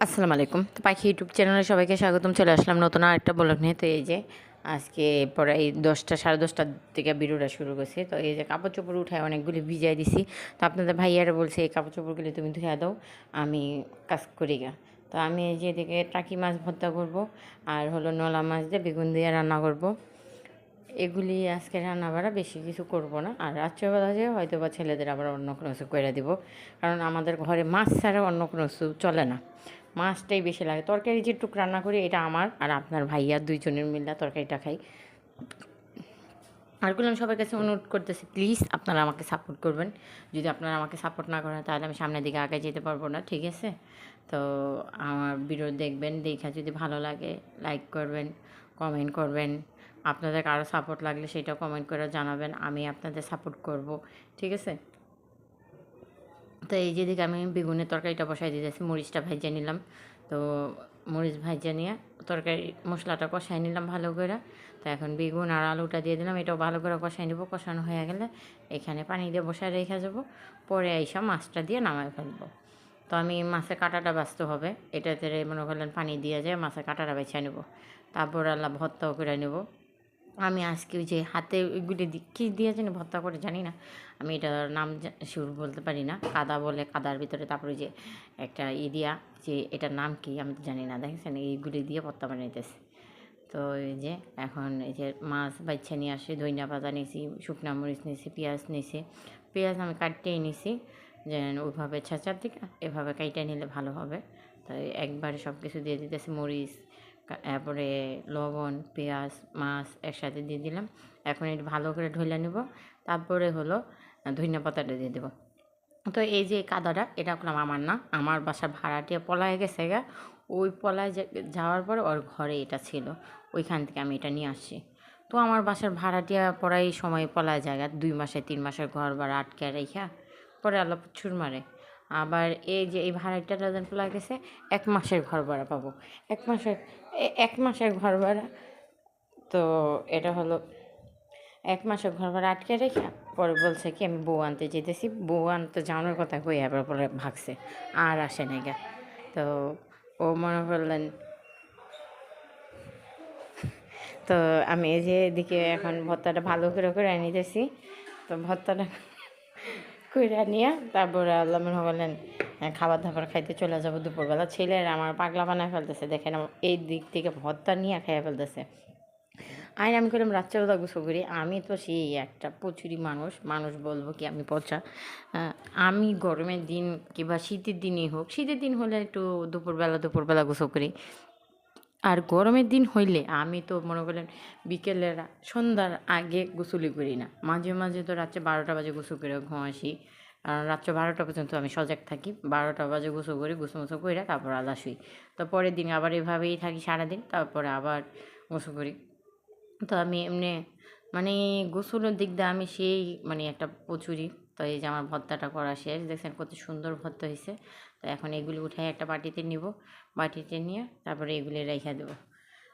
আসসালামু আলাইকুম। তো পাখি ইউটিউব চ্যানেলে সবাইকে স্বাগতম। চলে আসলাম নতুন আরেকটা ব্লগ নিয়ে। তো এই যে আজকে প্রায় 10টা 10:30টার থেকে ভিডিওটা শুরু করছি। তো এই যে কাপড় চোপড় উঠায় অনেকগুলি ভিজাই দিছি। তো আপনাদের ভাইয়ারা বলছে এই কাপড় চোপড়গুলি তুমি ধুয়ে দাও, আমি কাজ করি গা। তো আমি এই যে এদিকে টাকি মাছ ভর্তা করব, আর হলো নলা মাছ দিয়ে বেগুন দিয়ে রান্না করব। এগুলি আজকে রান্না বাড়া, বেশি কিছু করব না। আর রাত্রেবেলা যে হয়তো বা ছেলেদের আবার অন্য কোনো কিছু করে দিব, কারণ আমাদের ঘরে মাছ ছাড়া অন্য কোনো কিছু চলে না। মাছটাই বেশি লাগে। তরকারি যেটুক রান্না করি এটা আমার আর আপনার ভাইয়া দুইজনের মিলে তরকারিটা খাই। আরগুলো আমি সবার কাছে অনুরোধ করতেছি, প্লিজ আপনারা আমাকে সাপোর্ট করবেন। যদি আপনারা আমাকে সাপোর্ট না করেন তাহলে আমি সামনের দিকে আগে যেতে পারবো না, ঠিক আছে? তো আমার ভিডিও দেখবেন, দেখা যদি ভালো লাগে লাইক করবেন, কমেন্ট করবেন। আপনাদের কারো সাপোর্ট লাগলে সেটাও কমেন্ট করে জানাবেন, আমি আপনাদের সাপোর্ট করব, ঠিক আছে? তো এই যেদিকে আমি বেগুনের তরকারিটা বসাই দিতেছি, মরিচটা ভাইজা নিলাম। তো মরিচ ভাইজা নিয়ে তরকারি মশলাটা কষাই নিলাম ভালো করে। তো এখন বেগুন আর আলুটা দিয়ে দিলাম, এটাও ভালো করে কষাই নেবো। কষানো হয়ে গেলে এখানে পানি দিয়ে বসায় রেখে যাবো, পরে এইসব মাছটা দিয়ে নামায় ফেলবো। তো আমি মাছের কাঁটাটা বাছতে হবে, এটাতে মনে করলেন পানি দিয়ে যায় মাছের কাঁটাটা বেছে নেবো, তারপর আল্লাহ ভর্তাও করে নেবো। আমি আজকে ওই যে হাতে ওইগুলি কী দিয়ে জানি ভর্তা করে জানি না, আমি এটার নাম শিওর বলতে পারি না। কাদা বলে, কাদার ভিতরে তারপরে যে একটা দিয়া, যে এটার নাম কি আমি তো জানি না, দেখেছেন এইগুলি দিয়ে ভর্তা বানাইতেছে। তো এই যে এখন এই যে মাছ বাচ্চা নিয়ে আসি, ধনিয়া পাতা নিয়েছি, শুকনা মরিচ নিয়েছি, পেঁয়াজ নিয়েছি। পেঁয়াজ আমি কাটতেই নিয়েছি, যে ওইভাবে ছেঁচার দিকে এভাবে কাইটে নিলে ভালো হবে। তাই একবারে সব কিছু দিয়ে দিতেছি, মরিচ, তারপরে লবণ, পেঁয়াজ, মাছ একসাথে দিয়ে দিলাম। এখন এটা ভালো করে ঢইলা নেব, তারপরে হলো ধনিয়া পাতাটা দিয়ে দেবো। তো এই যে কাদাটা, এটা করলাম আমার না, আমার বাসার ভাড়াটিয়া পলায় গেছে গা। ওই পলায় যাওয়ার পরে ওর ঘরে এটা ছিল, ওইখান থেকে আমি এটা নিয়ে আসছি। তো আমার বাসার ভাড়াটিয়া পড়াই সময় পলায় জায়গা 2 মাসে 3 মাসের ঘর ভাড়া আটকে রেখা পরে আল্লাহ ছুর মারে। আবার এই যে এই ভাড়াটিয়াটা যেন পলায় গেছে, 1 মাসের ঘর ভাড়া পাবো। 1 মাসের ঘর ভাড়া। তো এটা হলো 1 মাসের ঘর ভাড়া আটকে রেখে পরে বলছে কি আমি বউ আনতে যেতেছি, বউ আনতে যাওয়ানোর কথা কই আবার পরে ভাগছে, আর আসে নাই গা। তো ও মনে করলেন, তো আমি এই যে এদিকে এখন ভর্তাটা ভালো করে করে নিতেছি। তো ভর্তাটা কইরা নিয়ে তারপরে আল্লাহ মনে করলেন খাবার দাবার খাইতে চলে যাবো দুপুরবেলা। ছেলের আমার পাগলা বানায় ফেলতেছে, দেখেন এই দিক থেকে ভর্তা নিয়ে খাইয়া ফেলতেছে। আর আমি করলাম রাত্রেবেলা গোসল করি, আমি তো সেই একটা প্রচুরই মানুষ, মানুষ বলবো কি আমি পচা। আমি গরমের দিন কিংবা শীতের দিনই হোক, শীতের দিন হলে একটু দুপুরবেলা গোসল করি। আর গরমের দিন হইলে আমি তো মনে করেন বিকেলের সন্ধ্যার আগে গোসলই করি না। মাঝে মাঝে তো রাত্রে 12টা বাজে গোসল করে ঘুম আসি, কারণ রাত্রে 12টা পর্যন্ত আমি সজাগ থাকি। 12টা বাজে গোসল করি, গোসল মোসল করে তারপর আলাদা শুই। তো পরের দিন আবার এভাবেই থাকি সারাদিন, তারপরে আবার গোসল করি। তো আমি এমনি মানে গোসলের দিক দিয়ে আমি সেই মানে একটা প্রচুরই। তো এই যে আমার ভর্তাটা করা শেষ, দেখছেন কত সুন্দর ভর্তা হয়েছে। তো এখন এগুলি উঠাই একটা বাটিতে নিব, বাটিতে নিয়ে তারপরে এগুলি রেখে দেবো।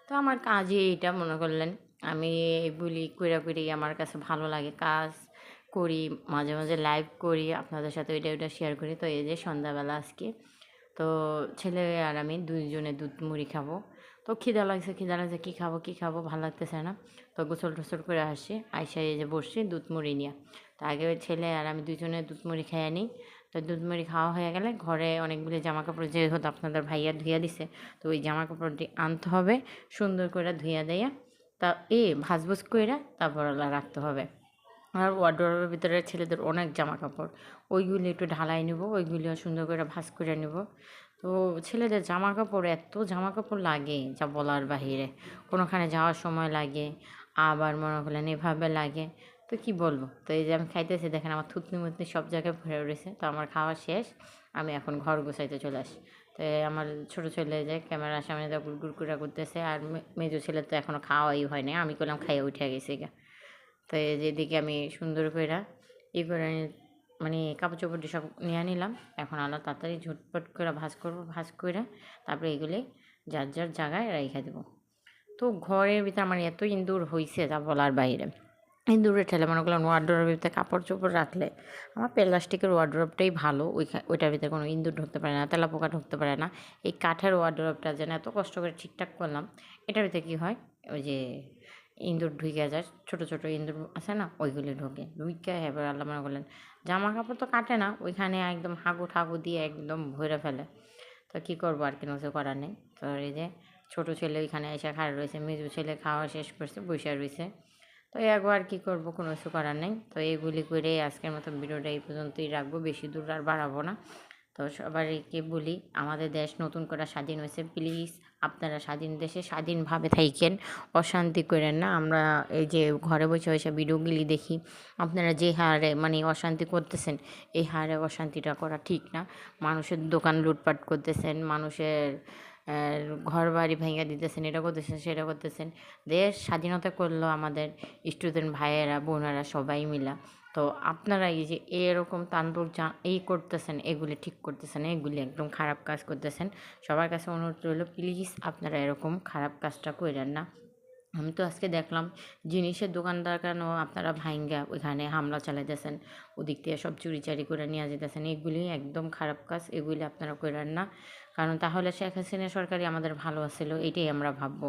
তো আমার কাজই এইটা মনে করলেন, আমি এগুলি কইরা করেই আমার কাছে ভালো লাগে। কাজ করি, মাঝে মাঝে লাইভ করি আপনাদের সাথে, ওইটা শেয়ার করি। তো এই যে সন্ধ্যাবেলা আজকে তো ছেলে আর আমি দুইজনে দুধ মুড়ি খাবো। তো খিদা লাগছে কী খাবো ভালো লাগতেছে না। তো গোসল টোসল করে আসি, আইসা এই যে বসছি দুধ মুড়ি নিয়ে। তো আগে ওই ছেলে আর আমি দুজনে দুধ মুড়ি খেয়ে নিই। তো দুধ মুড়ি খাওয়া হয়ে গেলে ঘরে অনেকগুলি জামা কাপড় যেহেতু আপনাদের ভাইয়া ধুইয়া দিছে, তো ওই জামা কাপড়টি আনতে হবে, সুন্দর করে ধুইয়া দেয়া তা ভাজভুজ কইরা তারপর রাখতে হবে। আর ওয়ারড্রোবের ভিতরে ছেলেদের অনেক জামা কাপড়, ওইগুলি একটু ঢালাই নেব, ওইগুলিও সুন্দর করে ভাঁজ করে নেব। তো ছেলেদের জামা কাপড়, এত জামা কাপড় লাগে যা বলার বাহিরে। কোনোখানে যাওয়ার সময় লাগে, আবার মনে করলেন এভাবে লাগে। তো কি বলবো। তো এই যে আমি খাইতেছি, দেখেন আমার থুতনি মুতনি সব জায়গায় ভরে রয়েছে। তো আমার খাওয়া শেষ, আমি এখন ঘর গোছাইতে চলে আসি। তো আমার ছোটো ছেলে যে ক্যামেরার সামনে যা গুড়গুড়া করতেছে, আর মেজো ছেলে তো এখনও খাওয়াই হয় না, আমি করলাম খাইয়ে উঠে গেছি গা। তো এই যে এদিকে আমি সুন্দর কইরা করে মানে কাপড় চোপড়টি সব নিয়ে নিলাম। এখন আলাদা তাড়াতাড়ি ঝটপট করে ভাঁজ করবো, ভাঁজ করে তারপরে এগুলি যার যার জায়গায় রেখে দেবো। তো ঘরের ভিতরে আমার এত ইঁদুর হয়েছে যা বলার বাইরে। ইঁদুরে ঠেলে মনে করলাম ওয়ার্ড্রোবের ভিতরে কাপড় চোপড় রাখলে আমার প্লাস্টিকের ওয়ার্ড্রোবটাই ভালো, ওইটার ভিতরে কোনো ইঁদুর ঢুকতে পারে না, তেলাপোকা ঢুকতে পারে না। এই কাঠের ওয়ার্ড্রোবটা যেন এত কষ্ট করে ঠিকঠাক করলাম, এটার ভিতরে কী হয়, ওই যে ইঁদুর ঢুকে যায়, ছোটো ছোটো ইঁদুর আছে না, ওইগুলি ঢুকে এবার আল্লাহ মনে করলেন জামা কাপড় তো কাটে না, ওইখানে একদম হাগু ঠাগু দিয়ে একদম ভরে ফেলে। তো কী করবো আর কিছু করার নেই। তো এই যে ছোটো ছেলে ওইখানে এসে খাড়া রয়েছে, মেজো ছেলে খাওয়া শেষ করছে বসে রয়েছে। তো একবার কী করবো, কোনো কিছু করার নেই। তো এইগুলি করে আজকের মতো ভিডিওটা এই পর্যন্তই রাখবো, বেশি দূর আর বাড়াবো না। তো সবাইকে বলি আমাদের দেশ নতুন করে স্বাধীন হয়েছে, প্লিজ আপনারা স্বাধীন দেশে স্বাধীনভাবে থাকেন, অশান্তি করেন না। আমরা এই যে ঘরে বসে বসে ভিডিওগুলি দেখি, আপনারা যে হারে মানে অশান্তি করতেছেন, এই হারে অশান্তিটা করা ঠিক না। মানুষের দোকান লুটপাট করতেছেন, মানুষের ঘর বাড়ি ভেঙে দিতেছেন, এটা করতেছেন সেটা করতেছেন। দেশ স্বাধীনতা করলো আমাদের স্টুডেন্ট ভাইয়েরা বোনেরা সবাই মিলা। তো আপনারা এই যে এরকম তাণ্ডব এই করতেছেন, এগুলি ঠিক করতেছেন, এগুলি একদম খারাপ কাজ করতেছেন। সবার কাছে অনুরোধ রইল, প্লিজ আপনারা এরকম খারাপ কাজটা করেন না। আমি তো আজকে দেখলাম জিনিসের দোকানদার কেন আপনারা ভাইঙ্গা ওইখানে হামলা চালাইতেছেন, ওদিক থেকে সব চুরিচারি করে নিয়ে যেতেছেন, এগুলি একদম খারাপ কাজ, এগুলি আপনারা করেন না। কারণ তাহলে শেখ হাসিনা সরকারই আমাদের ভালো আছিল, এটাই আমরা ভাববো।